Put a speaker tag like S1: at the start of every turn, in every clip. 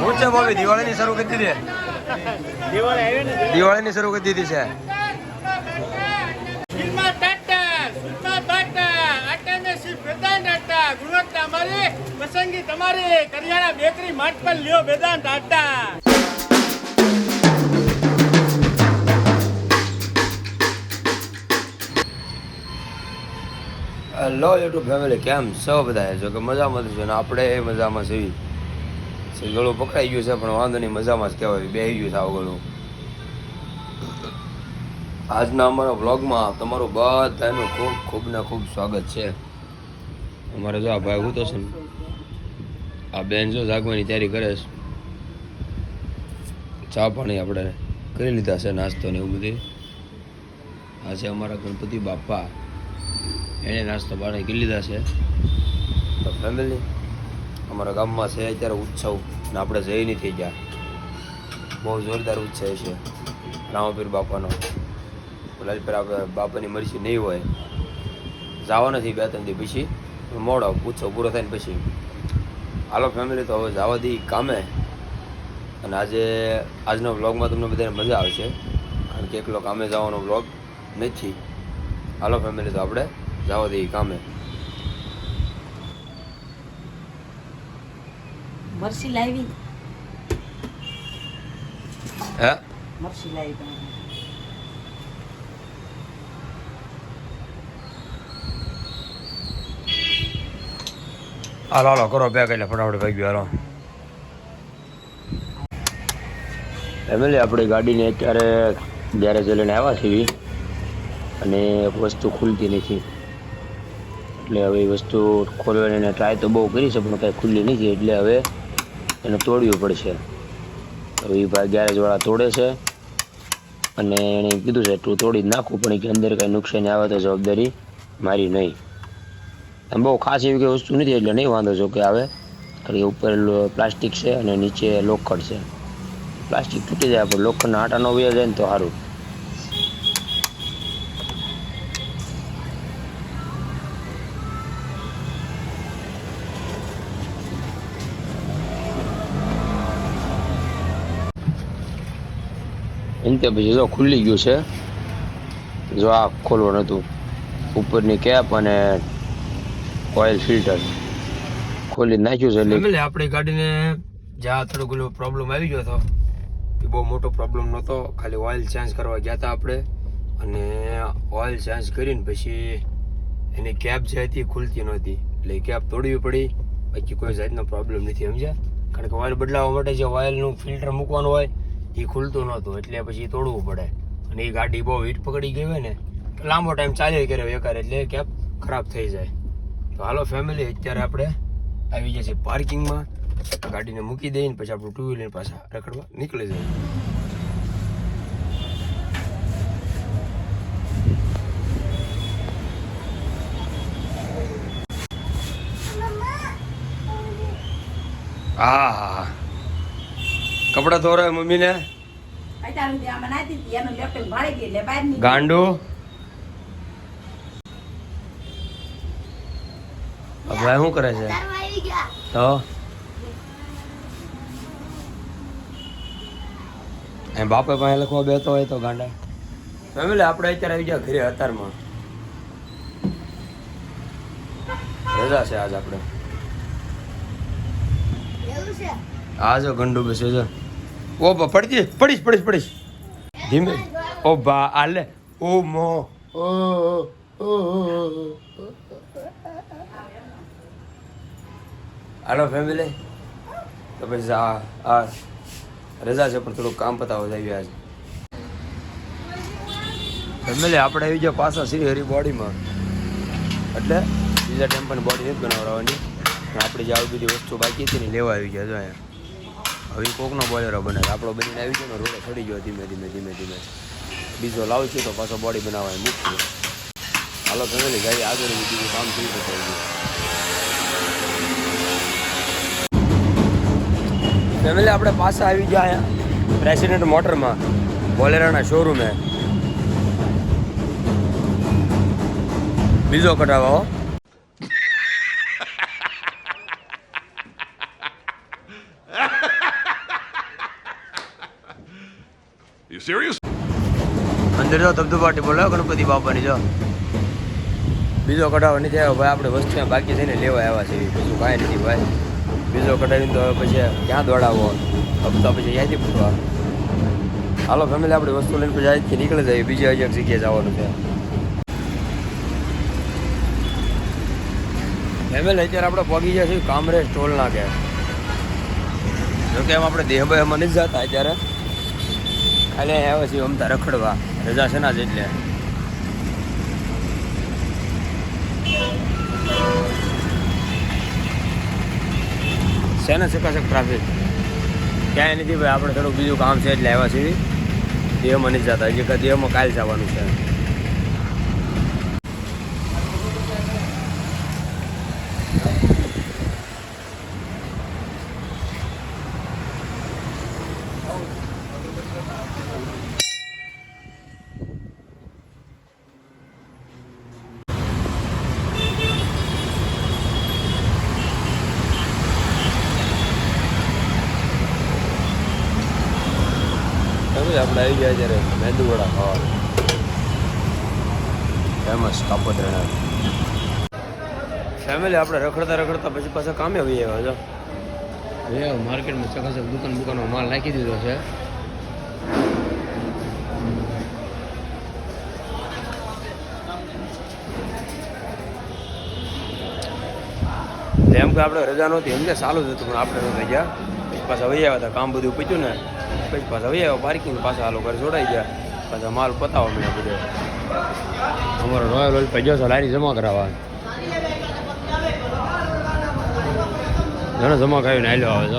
S1: હું છે ભાભી દિવાળીની શરૂ કરી દીધી દિવાળીની શરૂ કરી દીધી છે
S2: પસંદગી તમારી કરિયાણા બેકરી માર્ટ પર લ્યો વેદાંત આટા
S1: હેલો યુટ્યુબ ફેમિલી કેમ છો બધા જો કે મજામાં છો ને આપણે મજામાં છીએ ગળું પકડાઈ ગયું છે પણ વાંધો નહીં મજામાં જ કહેવાય બેસી ગયું છે આવું ગળું આજના અમારા વ્લોગમાં તમારું બધાનું ખૂબ ખૂબ ને ખૂબ સ્વાગત છે અમારે જો આ ભાઈ ઉતો છે ને આ બેન જો જાગવાની તૈયારી કરે છે ચા પાણી આપણે કરી લીધા છે નાસ્તો ને એવું બધું આ છે અમારા ગણપતિ બાપા એને નાસ્તો પાણી કરી લીધા છે તો ફેમિલી અમારા ગામમાં છે અત્યારે ઉત્સવ ને આપણે જઈ નહીં થઈ ગયા બહુ જોરદાર ઉત્સવ છે રામાપીર બાપાનો લાલપીર આપણે બાપાની મરજી નહીં હોય જવા નથી 2-3 દી પછી મોડો ઉત્સવ પૂરો થાય ને પછી હાલો ફેમિલી તો હવે જવા દઈ કામે અને આજનો વ્લોગમાં તમને બધાને મજા આવશે કારણ કે એકલો કામે જવાનો વ્લોગ નથી હાલો ફેમિલી તો આપણે જવા દઈએ કામે
S3: મરસી લાવી
S1: હે
S3: મરસી લાવી
S1: હાલો હાલો કરો પેક એટલે ફટાફટ ભાઈ હાલો ફેમિલી આપણી ગાડીને અત્યારે ગેરેજ લઈને આવ્યા છીએ અને એક વસ્તુ ખુલતી નથી એટલે હવે એ વસ્તુ ખોલવાની ટ્રાય તો બહુ કરી છે પણ કાંઈ ખુલ્લી નથી એટલે હવે એને તોડવું પડશે હવે એ ભાઈ ગેરેજવાળા તોડે છે અને એણે કીધું છે તું તોડી જ નાખું પણ કે અંદર કાંઈ નુકસાન આવે તો જવાબદારી મારી નહીં આમ બહુ ખાસ એવી કંઈ વસ્તુ નથી એટલે નહીં વાંધો જો કે આવે કારણ કે ઉપર પ્લાસ્ટિક છે અને નીચે લોખંડ છે પ્લાસ્ટિક તૂટી જાય પણ લોખંડના આટા ન વયા જાય ને તો સારું એમ તે પછી જો ખુલ્લી ગયું છે જો આ ખોલવાનું હતું ઉપરની કેપ અને ઓઇલ ફિલ્ટર ખોલી નાખ્યું છે એટલે આપણી ગાડીને જ્યાં થોડો ઘણો પ્રોબ્લેમ આવી ગયો હતો એ બહુ મોટો પ્રોબ્લેમ નહોતો ખાલી ઓઇલ ચેન્જ કરવા ગયા હતા આપણે અને ઓઇલ ચેન્જ કરીને પછી એની કેપ જે હતી ખુલતી નહોતી એટલે કેપ તોડવી પડી બાકી કોઈ જાતનો પ્રોબ્લેમ નથી સમજ્યા કારણ કે ઓઇલ બદલાવવા માટે જે ઓઇલનું ફિલ્ટર મૂકવાનું હોય એ ખુલતું નહોતું એટલે પછી તોડવું પડે અને એ ગાડી બહુ હીટ પકડી ગઈ હોય ને લાંબો ટાઈમ ચાલ્યા કરે વેકાર એટલે કેપ ખરાબ થઈ જાય તો હાલો ફેમિલી અત્યારે આપણે આવી જશે પાર્કિંગમાં ગાડીને મૂકી દઈને પછી આપણું 2 વ્હીલર પાછા રખડવા નીકળી જાય હા કપડા ધોરાય મમ્મીને ગાંડો ભાઈ શું કરે છે તો એમ બાપે પાસે લખવા બેતો હોય તો ગાંડા ફેમિલી આપણે અત્યારે આવી ગયા ઘરે અત્યારમાં રજા છે આજ આપણે આ જો ગંડુ બેસે જો ઓ પડીશ ધીમે ઓ બા આલે ઓ મો ઓ હાલો ફેમિલી તો પછી આ રજા છે પણ થોડુંક કામ પતાવવા જઈએ આજે ફેમિલી આપણે આવી ગયા પાછા શ્રી હરી બોડીમાં એટલે બીજા ટાઈમ પણ બોડી નથી બનાવવાની આપણે જે આવી બધી વસ્તુ બાકી હતી ને લેવા આવી ગયા જો અહીંયા હવે કોકનો બોલેરો બને આપણો બનીને આવી ગયો ને રોડે ચડી ગયો ધીમે ધીમે બીજો લાવશું તો પાછો બોડી બનાવવાની મૂકશું હાલો ફેમિલી ગાડી આગળ બીજું કામ થઈ શકે ફેમિલી આપણે પાછા આવી ગયા અહીંયા પ્રેસિડેન્ટ મોટરમાં બોલેરાના શોરૂમે બીજો કઢાવો અંદર જો ધબધબાટી બોલાવો ગણપતિ બાપાની જો બીજો કઢાવો નથી આવ્યો ભાઈ. આપણે વસ્તુ બાકી થઈને લેવા આવ્યા છે બીજું કાંઈ નથી ભાઈ. બીજો કઢાવીને તો પછી ક્યાં દોડાવો હપ્તા પછી ત્યાંથી પૂરવા. હાલો ફેમિલી આપણી વસ્તુ લઈને પછી અહીંથી નીકળી જાય બીજી હજી એક જગ્યાએ જવાનું છે. ફેમિલી અત્યારે આપણે પહોંચી ગયા છીએ કામરેજ ટોલ નાકે. જોકે એમ આપણે દેહભાઈમાં નથી જતા અત્યારે, ખાલી અહીં આવ્યા છીએ અમતા રખડવા. રજા છે ના જ એટલે શેને ચકાચક ટ્રાફિક ક્યાંય નથી ભાઈ. આપણે થોડુંક બીજું કામ છે એટલે આવ્યા છીએ. દેહમાં નથી જતા હજી, દેહમાં કાલ જવાનું છે. આપણે આવી ગયા ત્યારે મેંદુવડા ખાવા ફેમસ કાપોદ્રાના. ફેમિલી આપણે રખડતા રખડતા પછી પાછા કામે આવી આવ્યા છો. હવે માર્કેટમાં ચકાચક દુકાનો માલ નાખી દીધો છે. એમ કે આપણે રજા નહોતી એમ કે ચાલુ જ હતું પણ આપણે નહોતા ગયા. પછી પાછા વહી આવ્યા હતા, કામ બધું પત્યું ને પછી પાછા વહી આવ્યા પાર્કિંગ. પાછા આ લોકો જોડાઈ ગયા, પાછા માલ પતાવવા મળ્યા બધો. અમારો રોયલ ઓઇલ પૈજો છે લારી જમા કરાવવા. ઘણા જમા કરાવીને હાલ્યો આવે છે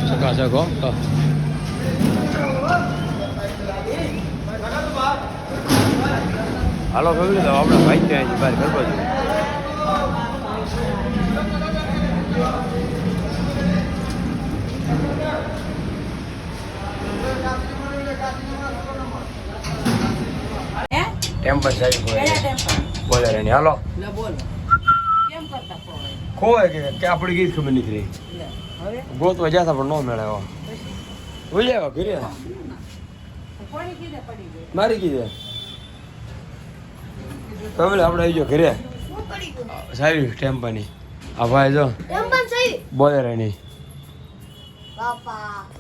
S1: ચકાચક હો. હાલો ફેમિલી તો આપણે ભાઈ ત્યાં બહાર ઘર બાજુ ટેમ્પલ સાઈડ બોલે રેની. હાલો ખોવાય કે આપણી ગઈ ખબર નથી રહી. ગોતવા જતા પણ ન મેળવ્યો. ભૂલી આવ્યા ઘરે મારી કીધે. ફેમિલી આપણે આવી ગયો ઘરે સારી ટેમ્પાની. આ ભાઈ જો બોલે રેની.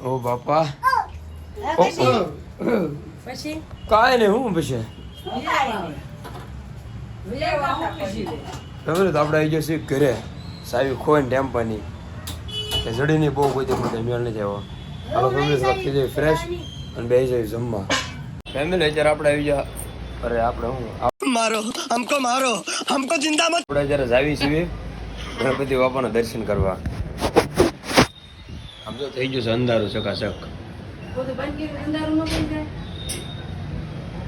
S1: ઓ બાપા
S3: પછી
S1: કાંઈ નહીં હું પછી ફેમિલી તો આપણે આવી ગયો છીએ ઘરે સાવી ખોઈને ટેમ્પાની કે જડીની બહુ કોઈ મને મેળ નથી આવ્યો. હાલો ફેમિલી વખતે જઈએ ફ્રેશ અને બેસી જઈએ જમવા. ફેમિલી અત્યારે આપણે આવી ગયા. અરે આપણે હું મારો હમકો જિંદા મત. આપણે અત્યારે જાવી છીએ ગણપતિ બાપાના દર્શન કરવા. આમ તો થઈ ગયું છે અંધારું ચકાચક.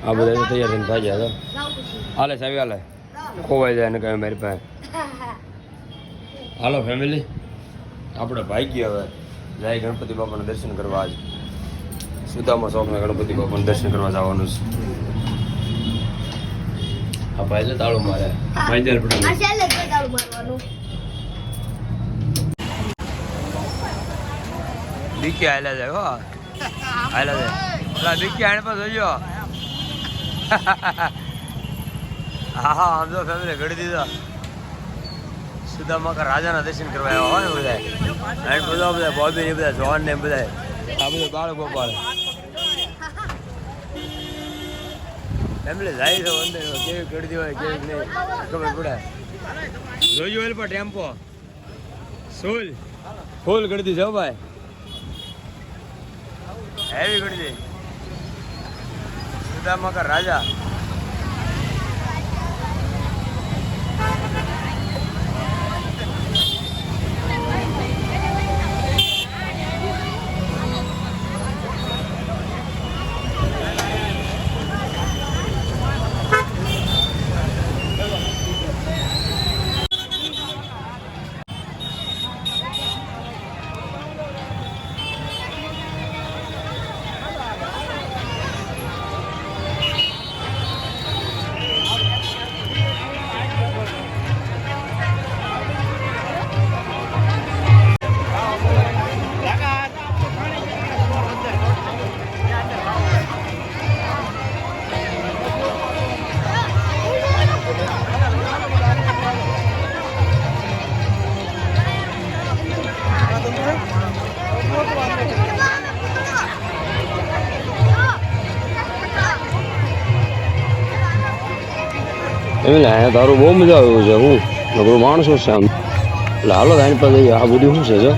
S1: આ બધા તૈયાર થઈને ભાઈ જાય. હાલે સાવી હાલે ખોવાઈ જાય ને કહે મારી પાસે. હાલો ફેમિલી આપણે ભાગી હવે જાય ગણપતિ બાપાના દર્શન કરવા. આજ સુદામા ચોકના ગણપતિ બાપાના દર્શન કરવા જવાનું છે. આ ભાઈ છે તાળું મારે માહિતી પડે. દીકી હાલ્યા જાય હો હાલ્યા જાય. પેલા દીકી આને પાસે જોજો. હા હા આમ તો ફેમિલી ઘડી દીધા. સુદામા રાજાના દર્શન કરવા આવ્યા હોય ને બધા. અને બધા બોબી ને બધા જોન ને બધા આ બધા બાળ ગોપાળ ફેમિલી જાય છે અંદર કેવી ગળદી હોય કેવી નહીં ખબર પડે. જોયું હોય પણ ટેમ્પો ફૂલ ગળદી છે ભાઈ, હેવી ગળદી. સુદામા રાજા એટલે અહીંયા તારું બહુ મજા આવ્યું છે. હું નકરું માણસો છે આમ. એટલે હાલો આની પાસે આ બધું શું છે જો,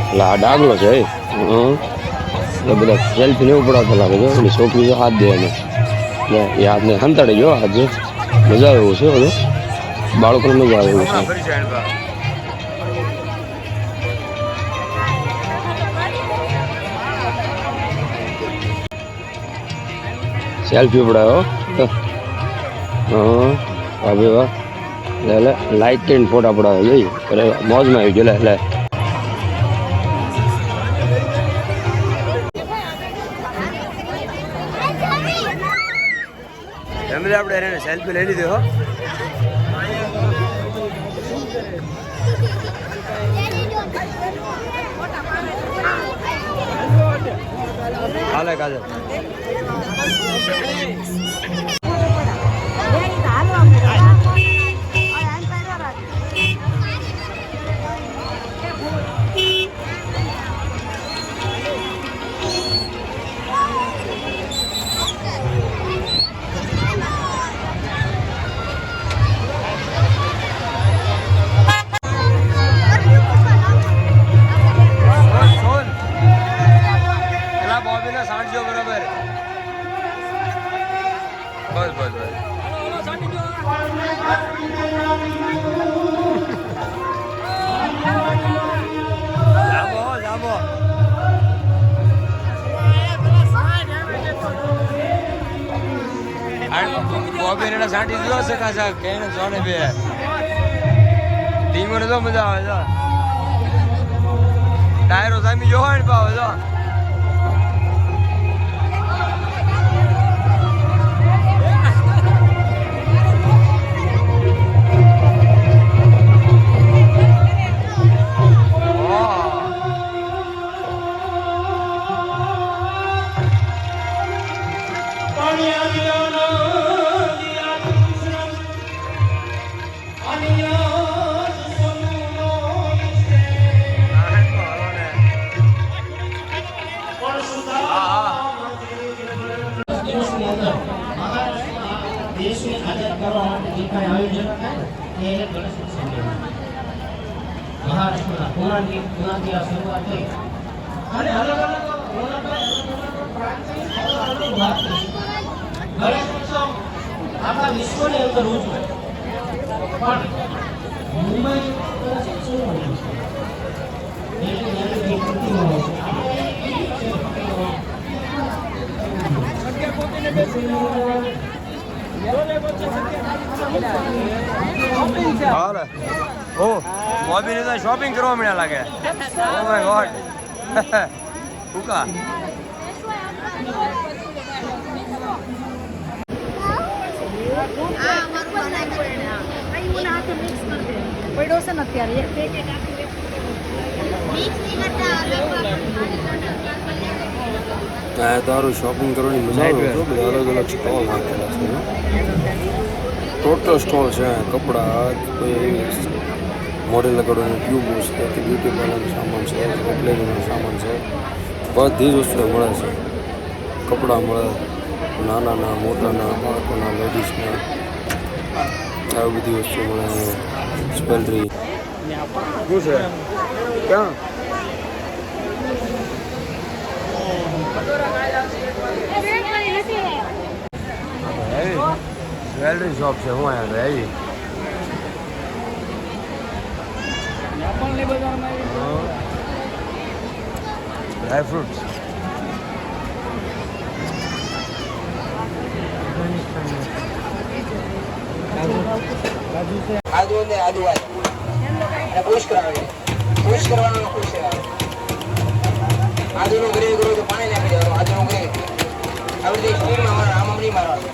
S1: એટલે આ ડાગલો છે. એટલે બધા સેલ્ફી લેવું પડાવતા લાગે છે. એટલે છોકરી હાથ દે એને, એટલે એ હાથને સંતાડી ગયો. હાથ મજા આવે એવું છે. બધું બાળકોને મજા આવે એવું છે. સેલ્ફી પડાયો. હા ભાભી વાહ. એટલે લાઈટ કરીને ફોટા પડાવે જઈ. અરે મોજમાં આવી ગયો. એટલે ફેમિલી આપણે એને સેલ્ફી લઈ લીધી હો. હાલે કાજલ સાંટી દીધો છે કાસા કઈને જોને બે ટીમ તો મજા આવે છે. ટાયરો સામી જોવા ને પાવે છે.
S4: દેશને આઝાદ કરવા માટે જે કાંઈ આયોજન થાય ને એ ગણેશ ઉત્સવ મહારાષ્ટ્રના પુણાથી આ શરૂઆત થઈ અને અલગ અલગ ગણેશ ઉત્સવ આખા વિશ્વની અંદર ઉજવે પણ મુંબઈ ગણેશ ઉત્સવ
S1: મોબી ને શોપિંગ કરવા મળ્યા લાગે. ઓ માય ગોડ કુકા
S5: પડ્યો છે ને અત્યારે
S1: તારું શોપિંગ કરવાની મજા આવે છે. બધા અલગ અલગ સ્ટોલ નાખેલા છે. ટોટલ સ્ટોલ છે. કપડા, મોડેલ લગાડવાનું ટ્યુબ્સ, બ્યુટી પાર્લરનું સામાન છે, કટલેરીનું સામાન છે. બધી જ વસ્તુઓ મળે છે. કપડાં મળે, નાનાના મોટાના બાળકોના લેડીઝના આવી બધી વસ્તુઓ મળે. જ્વેલરી શું છે ક્યાં જ્વેલરી શોપ છે. હું અહીંયા આવી ડ્રાય ફ્રૂટ્સ
S6: આદુ ને આદુ વાય અને પુશ કરાવે પુશ કરવાનો પુશ કરાવે આદુ નો ગ્રેવી કરો તો પાણી નાખી દેવાનું આદુ નો ગ્રેવી આવી રીતે સ્ટીમ માં આમ નહીં મારવાનું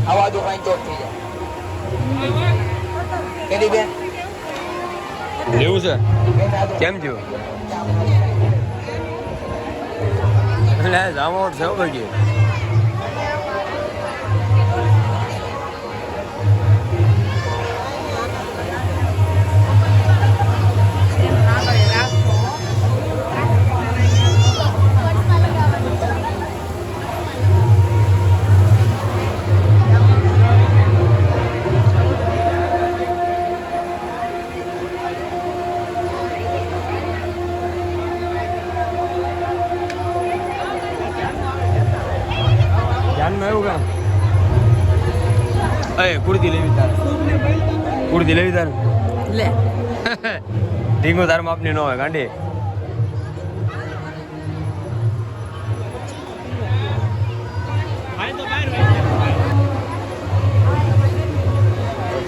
S6: આવા આદુ પાણી ચોટ થઈ જાય કેડી બેન
S1: લેવું છે કેમ થયું લે જામોટ છે બગી એ કુર્તી લેવી તારે કુર્તી લેવી તારે
S3: લે
S1: ઢીંગો તાર માપની ન હોય ગાંડી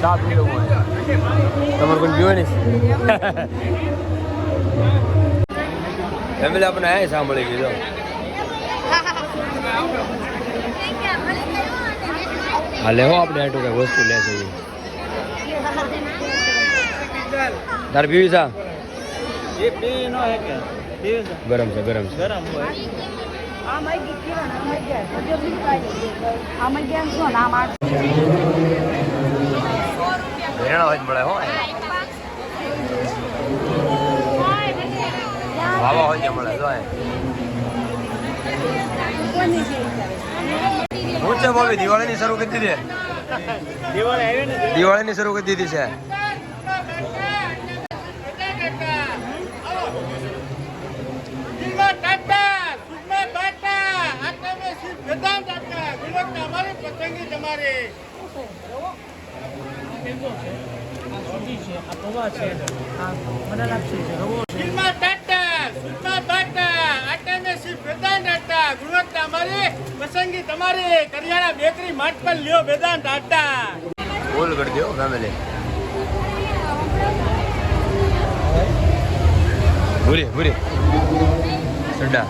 S1: ચા પી લઉં તમારે કોઈ પીવો નહીં ફેમિલી આપણે આ સાંભળી ગયું હા લેવો આપણે આટલું કઈ વસ્તુ લે છે તારે પીવી સા ગરમ છે ગરમ છે ભેરણા હોય જ મળે હો વાવા હોય મળે જો હું છે બોબી દિવાળીની શરૂ કરી દીધી દિવાળીની શરૂ કરી દીધી છે
S2: પસંદગી તમારી કરિયાણા બેકરી માર્ટ પર લ્યો વેદાંત આટા
S1: બોલ કરી દો ફેમિલી ભૂરી ભૂરી સડા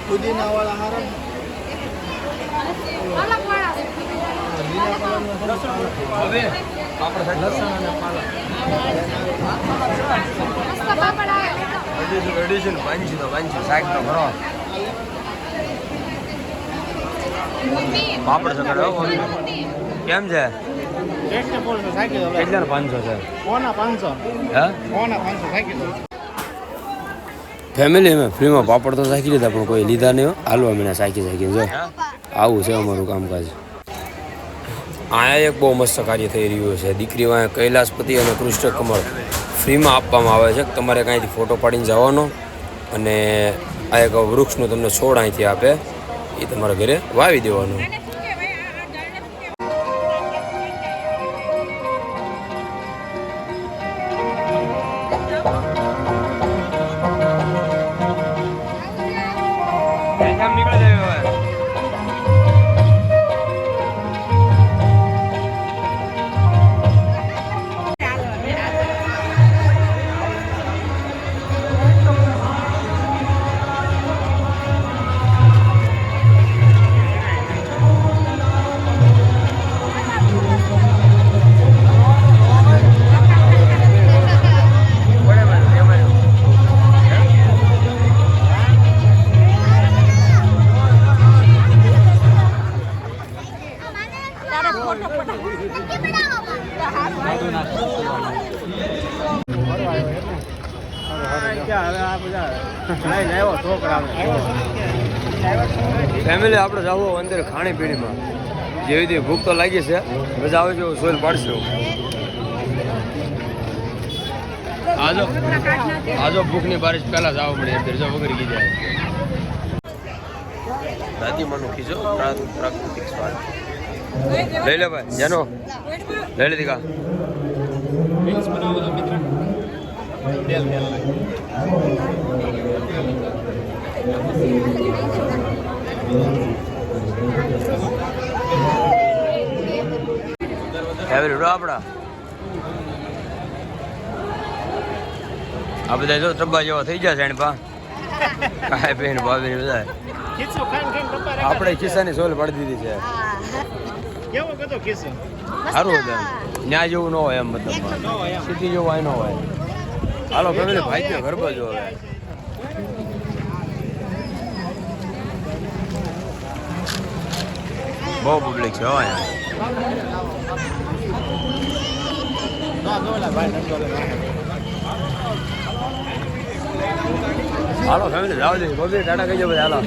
S2: પુદીના વાળા હારા
S1: હવે પાપડ સાથે લસણ અને પાલક એડિશન 500 શાક નો ભરો પાપડ સકડો કેમ છે કેટલા 500 છે
S2: કોના 500
S1: હે
S2: કોના 500 થાકી દો
S1: ફેમિલી મેં ફ્રીમાં પાપડ તો શાકી લીધા પણ કોઈ લીધા નહીં હાલવા મને શાકી જો આવું છે અમારું કામકાજ અહીંયા એક બહુ મસ્ત કાર્ય થઈ રહ્યું છે દીકરીઓ અહીંયા કૈલાસપતિ અને કૃષ્ણ કમળ ફ્રીમાં આપવામાં આવે છે તમારે કાંઈથી ફોટો પાડીને જવાનો અને આ એક વૃક્ષનું તમને છોડ અહીંથી આપે એ તમારા ઘરે વાવી દેવાનું ફેમિલી આપણે જવું અંદર ખાણીપીણીમાં જેવી રીતે ભૂખ તો લાગી છે મજા આવે છે સોલ પાડશું આજો ભૂખની બારીશ પહેલા જવા મળે અંદર જો વગર ગઈ જાય દાદીમાનું ખીચો પ્રાકૃતિક સ્વાદ લઈ લે ભાઈ જાનો લઈ લે દીકા આપડા આ બધા જો ટબ્બા જેવા થઈ જશે એને પા કાંઈ પેન ભાવી બધા આપણે ખિસ્સાની સોલ પાડી દીધી છે
S2: કેવો કતો કિસ્સો
S1: સારું હતું ન્યા જેવું ન હોય એમ મતલબ સિટી જેવું અહીં ન હોય હાલો ફેમિલી ભાઈ ઘર બાજુ હવે બહુ પબ્લિક છે હાલો ફેમિલી જાવ જોઈએ પબ્લિક ટાટા કહી જાવ બધા હાલો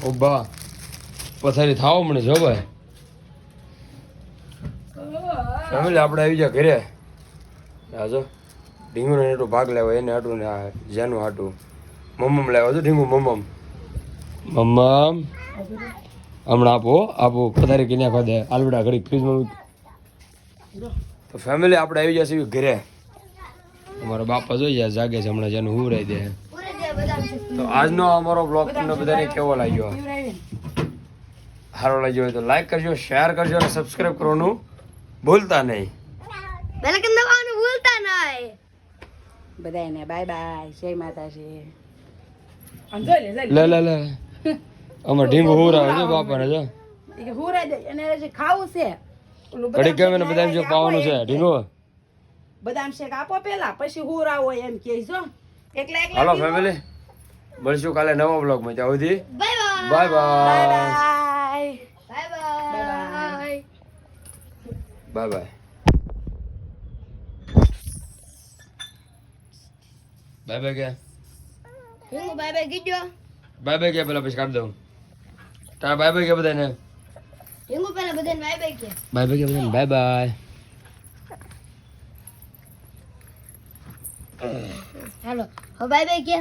S1: ઉભા પથારી થાવ મને જો ભાઈ ફેમિલી આપણે આવી જાય ઘરે આજો ઢીંગુને એટલો ભાગ લેવો એને હાટું ને આ જેનું હાટું મમ્મમ લાવ્યો છો ઢીંગુ મમ્મમ હમણાં આપો પથારી કે નાખવા દે આલવડા ઘડી ફ્રીજમાં તો ફેમિલી આપણે આવી જશે ઘરે અમારા બાપા જોઈ જાય જાગે છે હમણાં જેનું હું રહી દે તો આજનો અમારો બ્લોગ તમને બધાને કેવો લાગ્યો સારો લાગ્યો હોય તો લાઈક કરજો શેર કરજો અને સબસ્ક્રાઇબ કરવાનું ભૂલતા નહીં
S3: બધાને બાય બાય જય માતાજી.
S1: લે અમાર ઢીંગુ હુરાવે છે બાપાને જો
S3: એ હુરા દે એને હજી ખાવું છે. ઓલું
S1: ઘડી કેમે ને બધા જો પાવાનું છે ઢીંગુ
S3: બદામ શેક આપો પેલા પછી હુરા હોય એમ કે જો એકલા એકલા
S1: હાલો ફેમિલી મળશું કાલે નવા બ્લોગમાં ત્યાં સુધી bye
S3: bye
S1: bye
S3: bye
S1: bye bye bye bye કે બાય બાય કે પેલા પછી કાઢ દઉં તારા બાય બાય કે બધાને બાય બાય કે બધાને બાય બાય
S5: હાલો હવે બાય બાય કે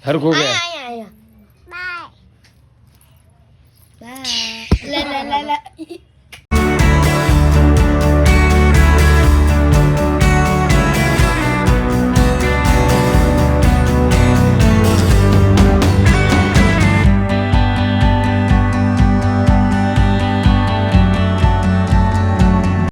S1: હરખું કે
S5: બાય લે